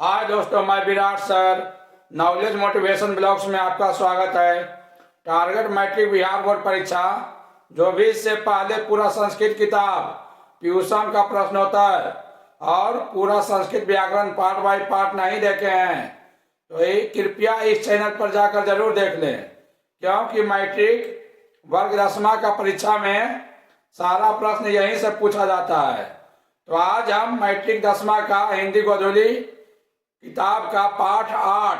हाय दोस्तों, मैं Virat sir knowledge motivation blogs में आपका स्वागत है। टारगेट मैट्रिक बिहार बोर्ड परीक्षा जो भी इससे पहले पूरा संस्कृत किताब, ट्यूशन का प्रश्नोत्तर और पूरा संस्कृत व्याकरण पार्ट बाय पार्ट नहीं देखे हैं तो ये कृपया इस चैनल पर जाकर जरूर देख लें, क्योंकि मैट्रिक वर्ग 10वां का परीक्षा में सारा प्रश्न यहीं से पूछा जाता है। तो आज हम मैट्रिक 10वां का हिंदी गोधूली किताब का पाठ 8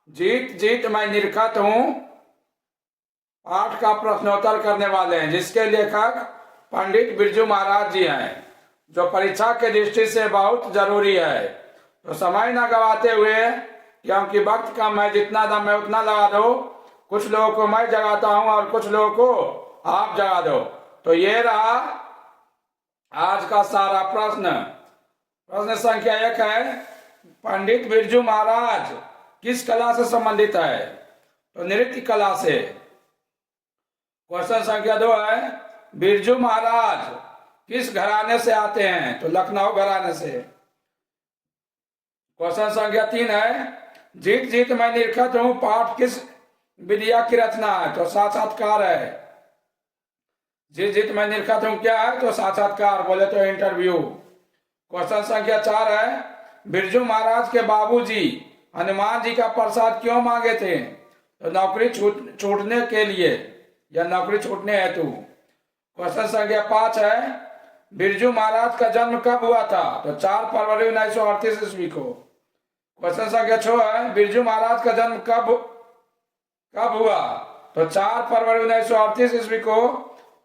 जीत जीत मैं निरखत हूँ पाठ का प्रश्नोत्तर करने वाले हैं, जिसके लेखक पंडित बिरजू महाराज जी हैं, जो परीक्षा के दृष्टि से बहुत जरूरी है। तो समय न गवाते हुए, क्योंकि वक्त कम है, जितना दम है उतना लगा दो। कुछ लोगों को मैं जगाता हूँ और कुछ लोगों को आप जगा दो। तो ये रहा आज का सारा प्रश्न। प्रश्न संख्या 1 है, पंडित बिरजू महाराज किस कला से संबंधित है? तो नृत्य कला से। क्वेश्चन संख्या 2 है, बिरजू महाराज किस घराने से आते हैं? तो लखनऊ घराने से। क्वेश्चन संख्या 3 है, जीत जीत मैं निरखत हूं पाठ किस विधिया की रचना है? तो साक्षात्कार है। जीत जीत मैं निरखत हूं क्या है? तो साक्षात्कार, बोले तो इंटरव्यू। क्वेश्चन संख्या 4 है, बिरजू महाराज के बाबूजी हनुमान जी का प्रसाद क्यों मांगे थे? तो नौकरी छूटने के लिए या नौकरी छूटने हेतु। क्वेश्चन संख्या 5 है, बिरजू महाराज का जन्म कब हुआ था? तो 4 फरवरी 1938 ईस्वी को। क्वेश्चन संख्या 6 है, बिरजू महाराज का जन्म कब हुआ? तो 4 फरवरी 1938 ईस्वी को,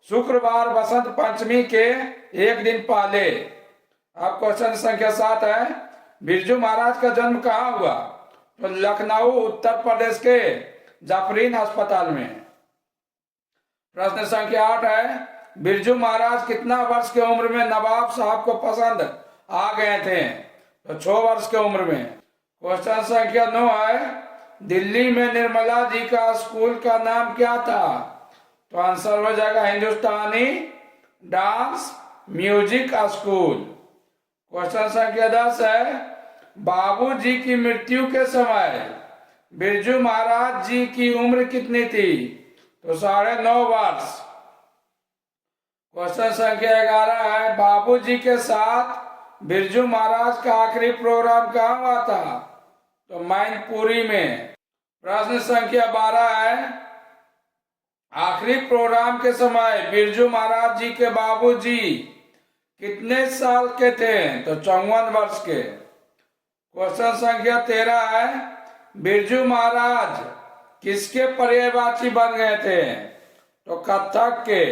शुक्रवार बसंत पंचमी के एक दिन पहले। अब क्वेश्चन संख्या 7 है, बिरजू महाराज का जन्म कहाँ हुआ? तो लखनऊ उत्तर प्रदेश के जाफरीन अस्पताल में। प्रश्न संख्या 8 है, बिरजू महाराज कितना वर्ष की उम्र में नवाब साहब को पसंद आ गए थे? तो 6 वर्ष की उम्र में। क्वेश्चन संख्या 9 है, दिल्ली में निर्मला जी का स्कूल का नाम क्या था? तो आंसर हो जाएगा हिंदुस्तानी डांस म्यूजिक स्कूल। क्वेश्चन संख्या 10 है, बाबूजी की मृत्यु के समय बिरजू महाराज जी की उम्र कितनी थी? तो 9.5 वर्ष। क्वेश्चन संख्या 11 है, बाबूजी के साथ बिरजू महाराज का आखिरी प्रोग्राम कहाँ हुआ था? तो मैनपुरी में। प्रश्न संख्या 12 है, आखिरी प्रोग्राम के समय बिरजू महाराज जी के बाबूजी कितने साल के थे? तो 54 वर्ष के। क्वेश्चन संख्या 13 है, बिरजू महाराज किसके पर्ययवाची बन गए थे? तो कथक के।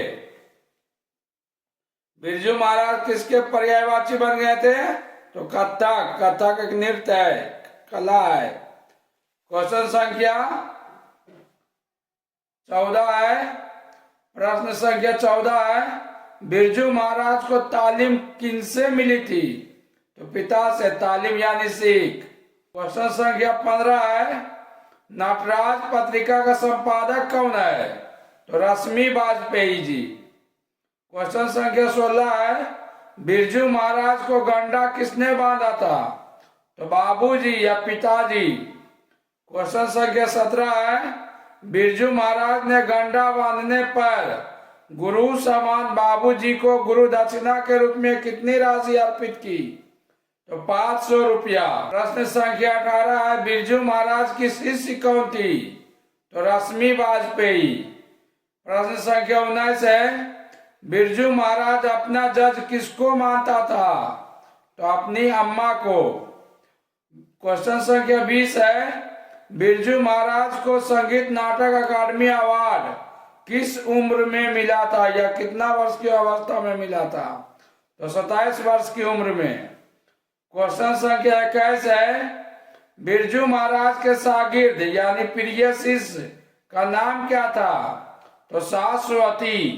बिरजू महाराज किसके पर्ययवाची बन गए थे? तो कथक। कथक एक नृत्य है, कला है। क्वेश्चन संख्या 14 है, प्रश्न संख्या 14 है, बिरजू महाराज को तालीम किनसे मिली थी? तो पिता से, तालीम यानी सीख। क्वेश्चन संख्या 15 है, नटराज पत्रिका का संपादक कौन है? तो रश्मि वाजपेयी जी। क्वेश्चन संख्या 16 है, बिरजू महाराज को गंडा किसने बांधा था? तो बाबूजी या पिताजी। क्वेश्चन संख्या 17 है, बिरजू महाराज ने गंडा बांधने पर गुरु समान बाबूजी को गुरु दक्षिणा के रूप में कितनी राशि अर्पित की? तो 500 रुपया। प्रश्न संख्या 18 है, बिरजू महाराज की शिष्य कौन थी? तो रश्मि वाजपेयी। प्रश्न संख्या 19 है, बिरजू महाराज अपना जज किसको मानता था? तो अपनी अम्मा को। क्वेश्चन संख्या 20 है, बिरजू महाराज को संगीत नाटक अकादमी अवार्ड किस उम्र में मिला था या कितना वर्ष की अवस्था में मिला था? तो 27 वर्ष की उम्र में। क्वेश्चन संख्या 21 है, बिरजू महाराज के शागिर्द यानी प्रिय शिष्य का नाम क्या था? तो शाश्वती।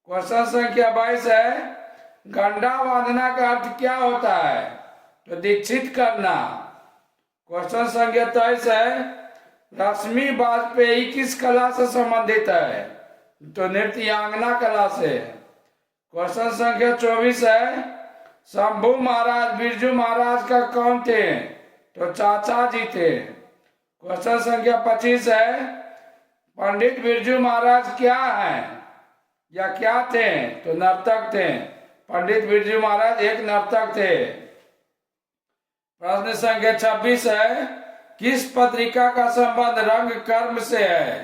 क्वेश्चन संख्या 22 है, गंडा बांधना का अर्थ क्या होता है? तो दीक्षित करना। क्वेश्चन संख्या 23 है, रश्मि वाजपेयी किस कला से संबंधित है? तो नृत्यांगना कला से। क्वेश्चन संख्या 24 है, शंभू महाराज बिरजू महाराज का कौन थे? तो चाचा जी थे। क्वेश्चन संख्या 25 है, पंडित बिरजू महाराज क्या हैं या क्या थे? तो नर्तक थे। पंडित बिरजू महाराज एक नर्तक थे। प्रश्न संख्या 26 है, किस पत्रिका का संबंध रंग कर्म से है?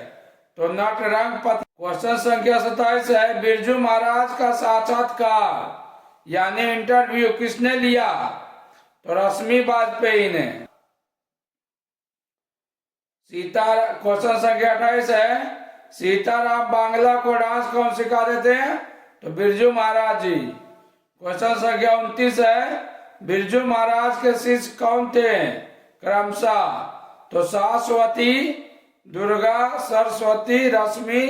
तो नट रंग पत्रिका। क्वेश्चन संख्या 27 है, बिरजू महाराज का साक्षात्कार यानी इंटरव्यू किसने लिया? तो रश्मि वाजपेयी ने। क्वेश्चन संख्या 28 है, सीताराम बांग्ला को डांस कौन सिखाते थे? तो बिरजू महाराज जी। क्वेश्चन संख्या 29 है, बिरजू महाराज के शिष्य कौन थे क्रमशः? तो शाश्वती, दुर्गा, सरस्वती, रश्मि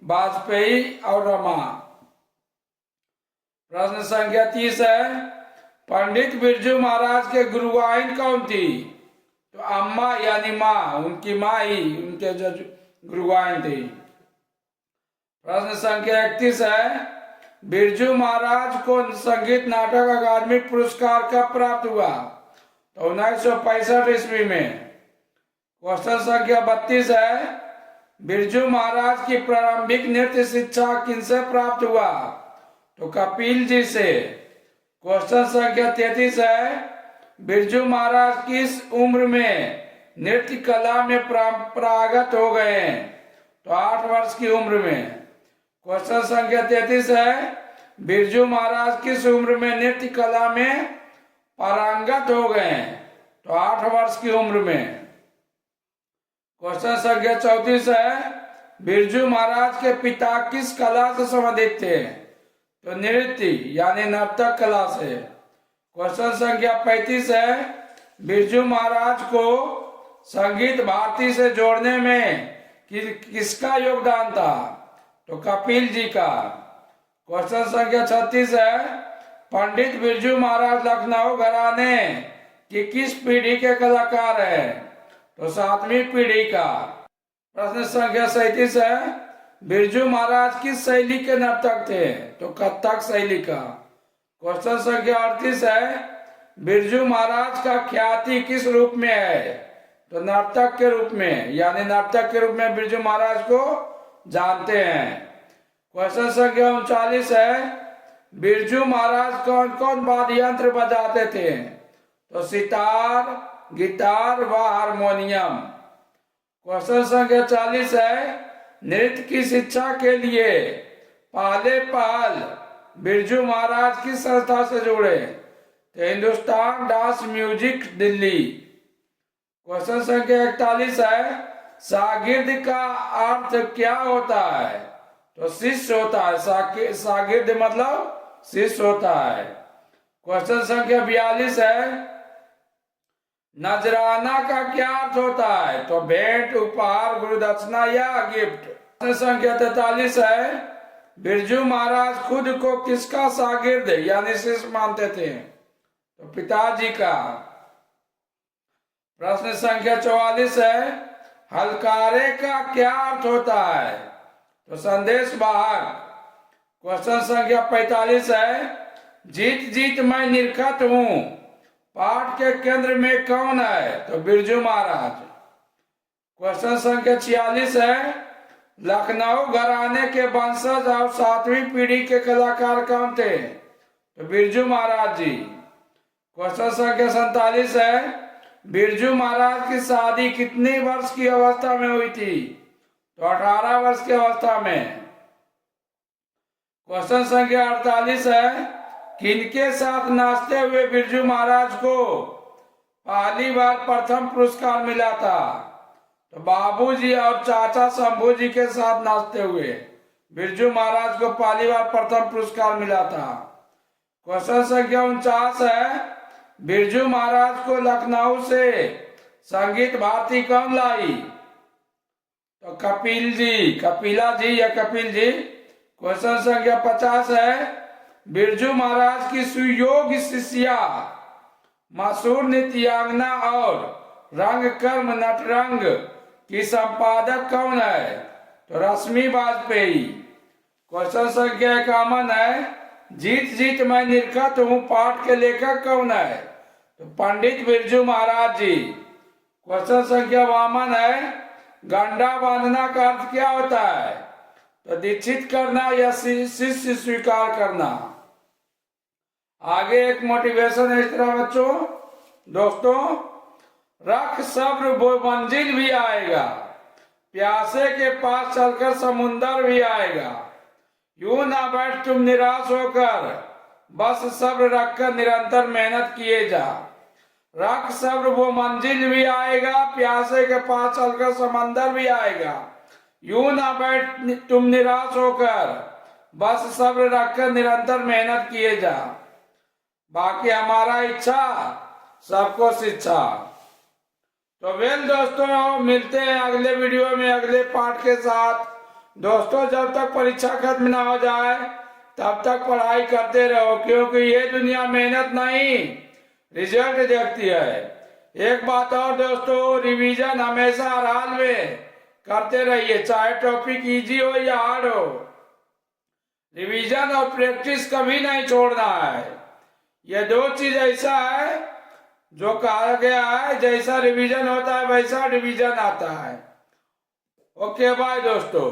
वाजपेयी और रमा। प्रश्न संख्या 30 है, पंडित बिरजू महाराज के गुरुआइन कौन थी? तो अम्मा यानी माँ, उनकी माँ ही उनके जो गुरुआइन थी। प्रश्न संख्या 31 है, बिरजू महाराज को संगीत नाटक अकादमी पुरस्कार कब प्राप्त हुआ? तो 1965 ईस्वी में। क्वेश्चन संख्या 32 है, बिरजू महाराज की प्रारंभिक नृत्य शिक्षा किनसे प्राप्त हुआ? तो कपिल जी से। क्वेश्चन संख्या 33 है, बिरजू महाराज किस उम्र में नृत्य कला में परंपरागत हो गए? तो 8 वर्ष की उम्र में। क्वेश्चन संख्या 33 है, बिरजू महाराज किस उम्र में नृत्य कला में पारंगत हो गए? तो 8 वर्ष की उम्र में। क्वेश्चन संख्या 34 है, बिरजू महाराज के पिता किस कला से संबंधित थे? तो नृत्य यानी नर्तक कला से। क्वेश्चन संख्या 35 है, बिरजू महाराज को संगीत भारती से जोड़ने में किसका योगदान था? तो कपिल जी का। क्वेश्चन संख्या 36 है, पंडित बिरजू महाराज लखनऊ घराने की किस पीढ़ी के कलाकार है? तो 7वीं पीढ़ी का। प्रश्न संख्या 37 है, बिरजू महाराज किस शैली के नर्तक थे? तो कथक शैली का। क्वेश्चन संख्या 38 है, बिरजू महाराज का ख्याति किस रूप में है? तो नर्तक के रूप में, यानी नर्तक के रूप में बिरजू महाराज को जानते हैं। क्वेश्चन संख्या 39 है, बिरजू महाराज कौन कौन वाद्य यंत्र बजाते थे? तो सितार, गिटार व हारमोनियम। क्वेश्चन संख्या 40 है, नृत्य की शिक्षा के लिए पहले पहल बिरजू महाराज किस संस्था से जुड़े? तो Hindustan dance music Delhi. Question संख्या 41 है, शागिर्द का अर्थ क्या होता है? तो शिष्य होता है। शागिर्द मतलब शिष्य होता है। क्वेश्चन संख्या 42 है, नजराना का क्या अर्थ होता है? तो भेंट, उपहार, गुरुदक्षिणा या गिफ्ट। प्रश्न संख्या 43 है, बिरजू महाराज खुद को किसका शागिर्द यानी शिष्य मानते थे? तो पिताजी का। प्रश्न संख्या 44 है, हलकारे का क्या अर्थ होता है? तो संदेश वाहक। क्वेश्चन संख्या 45 है, जीत जीत मैं निरखत हूँ पाठ के केंद्र में कौन है? तो बिरजू महाराज। क्वेश्चन संख्या 46 है, लखनऊ घराने के वंशज और 7वीं पीढ़ी के कलाकार कौन थे? तो बिरजू महाराज जी। क्वेश्चन संख्या 47 है, बिरजू महाराज की शादी कितने वर्ष की अवस्था में हुई थी? तो 18 वर्ष की अवस्था में। क्वेश्चन संख्या 48 है, किनके साथ नाचते हुए बिरजू महाराज को पहली बार प्रथम पुरस्कार मिला था? तो बाबूजी और चाचा शंभू जी के साथ नाचते हुए बिरजू महाराज को पहली बार प्रथम पुरस्कार मिला था। क्वेश्चन संख्या 49 है, बिरजू महाराज को लखनऊ से संगीत भारती कौन लाई? तो कपिल जी, कपिला जी या कपिल जी। क्वेश्चन संख्या 50 है, बिरजू महाराज की सुयोग्य शिष्या मशहूर नृत्यांगना और रंग कर्म नटरंग की संपादक कौन है? तो रश्मि वाजपेयी। क्वेश्चन संख्या 51 है, जीत जीत मैं निरखत हूँ पाठ के लेखक कौन है? तो पंडित बिरजू महाराज जी। क्वेश्चन संख्या 52 है, गंडा बांधना का अर्थ क्या होता है? तो दीक्षित करना या शिष्य स्वीकार करना। आगे एक मोटिवेशन है इस तरह बच्चों, दोस्तों, रख सब्र वो मंजिल भी आएगा, प्यासे के पास चलकर समुंदर भी आएगा। यूं ना बैठ तुम निराश होकर, बस सब्र रखकर निरंतर मेहनत किए जा। रख सब्र वो मंजिल भी आएगा, प्यासे के पास चलकर समंदर भी आएगा। यूं ना बैठ तुम निराश होकर, बस सब्र रखकर निरंतर मेहनत किए जा। बाकी हमारा इच्छा सबको शिक्षा। तो वेल दोस्तों, मिलते हैं अगले वीडियो में अगले पार्ट के साथ। दोस्तों, जब तक परीक्षा खत्म ना हो जाए तब तक पढ़ाई करते रहो, क्योंकि ये दुनिया मेहनत नहीं रिजल्ट देखती है। एक बात और दोस्तों, रिवीजन हमेशा हर हाल में करते रहिए, चाहे टॉपिक इजी हो या हार्ड हो। रिवीजन और प्रैक्टिस कभी नहीं छोड़ना है। ये दो चीज ऐसा है जो कहा गया है, जैसा रिवीजन होता है वैसा डिवीजन आता है। ओके बाय दोस्तों।